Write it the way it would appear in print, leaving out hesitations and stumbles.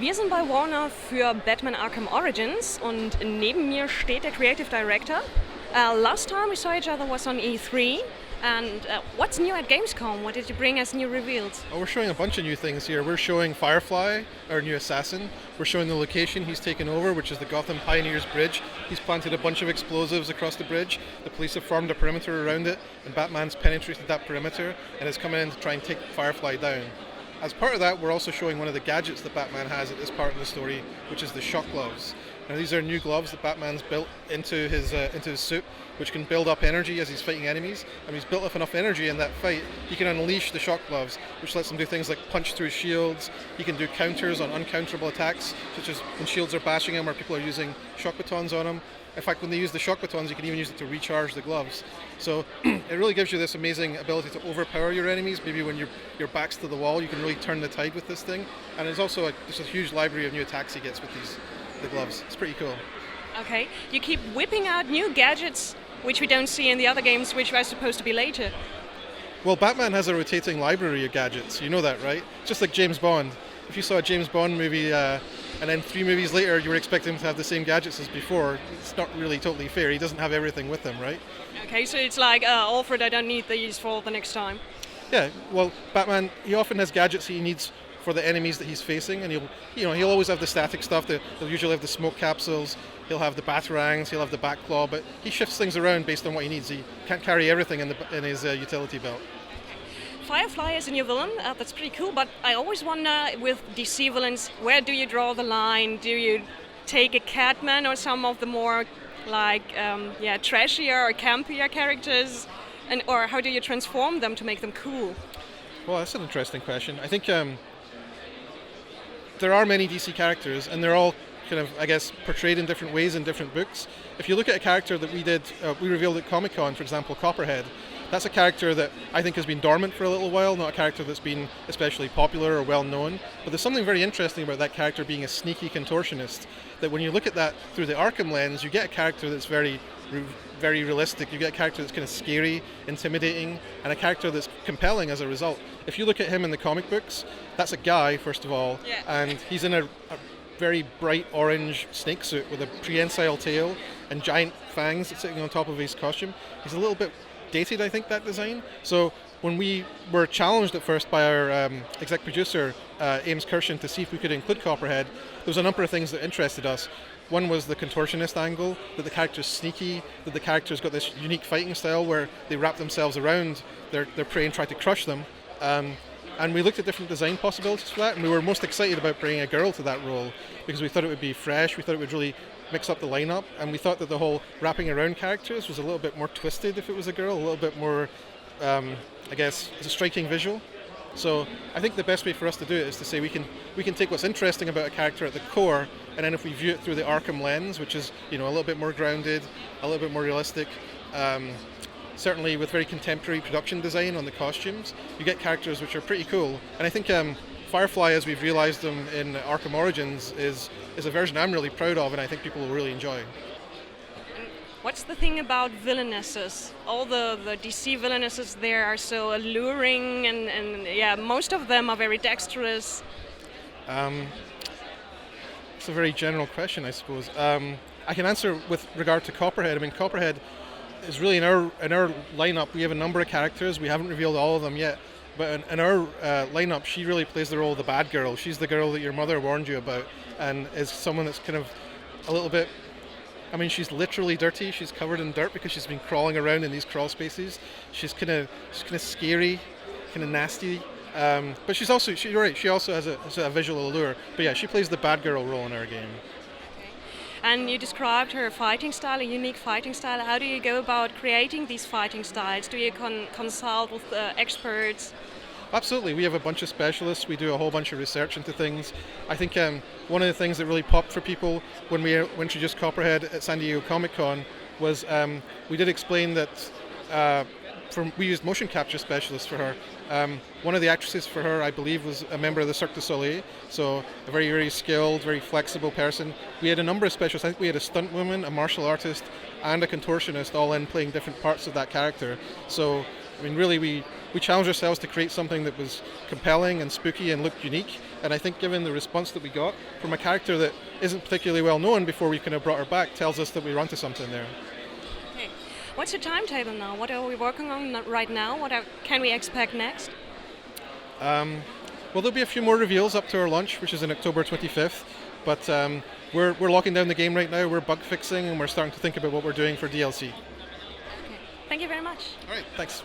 Wir sind bei Warner für Batman Arkham Origins und neben mir steht der Creative Director. Last time we saw each other was on E3. And what's new at Gamescom? What did you bring as new reveals? Oh, we're showing a bunch of new things here. We're showing Firefly, our new assassin. We're showing the location he's taken over, which is the Gotham Pioneers Bridge. He's planted a bunch of explosives across the bridge. The police have formed a perimeter around it, and Batman's penetrated that perimeter and is coming in to try and take Firefly down. As part of that, we're also showing one of the gadgets that Batman has at this part of the story, which is the shock gloves. Now, these are new gloves that Batman's built into his suit, which can build up energy as he's fighting enemies. And he's built up enough energy in that fight, he can unleash the shock gloves, which lets him do things like punch through shields. He can do counters on uncounterable attacks, such as when shields are bashing him or people are using shock batons on him. In fact, when they use the shock batons, you can even use it to recharge the gloves. So it really gives you this amazing ability to overpower your enemies. Maybe when your back's to the wall, you can really turn the tide with this thing. And there's also just a huge library of new attacks he gets with the gloves. It's pretty cool. Okay, you keep whipping out new gadgets, which we don't see in the other games, which are supposed to be later. Well, Batman has a rotating library of gadgets. You know that, right? Just like James Bond. If you saw a James Bond movie and then 3 movies later you were expecting him to have the same gadgets as before, it's not really totally fair. He doesn't have everything with him, right? Okay, so it's like, Alfred, I don't need these for the next time. Yeah, well, Batman, he often has gadgets he needs for the enemies that he's facing, and he'll always have the static stuff. He'll usually have the smoke capsules, he'll have the batarangs, he'll have the bat claw, but he shifts things around based on what he needs. He can't carry everything in his utility belt. Firefly is a new villain, that's pretty cool, but I always wonder with DC villains, where do you draw the line? Do you take a Catman or some of the more trashier or campier characters, or how do you transform them to make them cool? Well, that's an interesting question. I think there are many DC characters, and they're all kind of, I guess, portrayed in different ways in different books. If you look at a character that we revealed at Comic-Con, for example, Copperhead, that's a character that I think has been dormant for a little while, not a character that's been especially popular or well known. But there's something very interesting about that character being a sneaky contortionist, that when you look at that through the Arkham lens, you get a character that's very realistic. You get a character that's kind of scary, intimidating, and a character that's compelling as a result. If you look at him in the comic books, that's a guy, first of all, and he's in a very bright orange snake suit with a prehensile tail and giant fangs sitting on top of his costume. He's a little bit dated, I think, that design. So when we were challenged at first by our exec producer, Ames Kirshen, to see if we could include Copperhead, there was a number of things that interested us. One was the contortionist angle, that the character's sneaky, that the character's got this unique fighting style where they wrap themselves around their prey and try to crush them. And we looked at different design possibilities for that, and we were most excited about bringing a girl to that role because we thought it would be fresh, we thought it would really mix up the lineup, and we thought that the whole wrapping around characters was a little bit more twisted if it was a girl, a little bit more, I guess, it's a striking visual. So I think the best way for us to do it is to say we can take what's interesting about a character at the core, and then if we view it through the Arkham lens, which is a little bit more grounded, a little bit more realistic, certainly with very contemporary production design on the costumes, you get characters which are pretty cool. And I think Firefly, as we've realised them in Arkham Origins, is a version I'm really proud of, and I think people will really enjoy. What's the thing about villainesses? All the DC villainesses there are so alluring, and most of them are very dexterous. It's a very general question, I suppose. I can answer with regard to Copperhead. I mean, Copperhead is really in our lineup. We have a number of characters. We haven't revealed all of them yet. But in our lineup, she really plays the role of the bad girl. She's the girl that your mother warned you about, and is someone that's kind of a little bit, I mean, she's literally dirty. She's covered in dirt because she's been crawling around in these crawl spaces. She's kind of scary, kind of nasty. But you're right, she also has a visual allure. But yeah, she plays the bad girl role in our game. And you described her fighting style, a unique fighting style. How do you go about creating these fighting styles? Do you consult with experts? Absolutely. We have a bunch of specialists. We do a whole bunch of research into things. I think one of the things that really popped for people when we introduced Copperhead at San Diego Comic-Con was we did explain that we used motion capture specialists for her. One of the actresses for her, I believe, was a member of the Cirque du Soleil, so a very, very skilled, very flexible person. We had a number of specialists. I think we had a stunt woman, a martial artist, and a contortionist all in playing different parts of that character. So, I mean, really, we challenged ourselves to create something that was compelling and spooky and looked unique, And I think given the response that we got from a character that isn't particularly well known before we kind of brought her back, tells us that we're onto something there. Okay. What's your timetable now? What are we working on right now? Can we expect next? Well, there'll be a few more reveals up to our launch, which is in October 25th. But we're locking down the game right now. We're bug fixing, and we're starting to think about what we're doing for DLC. Okay. Thank you very much. All right, thanks.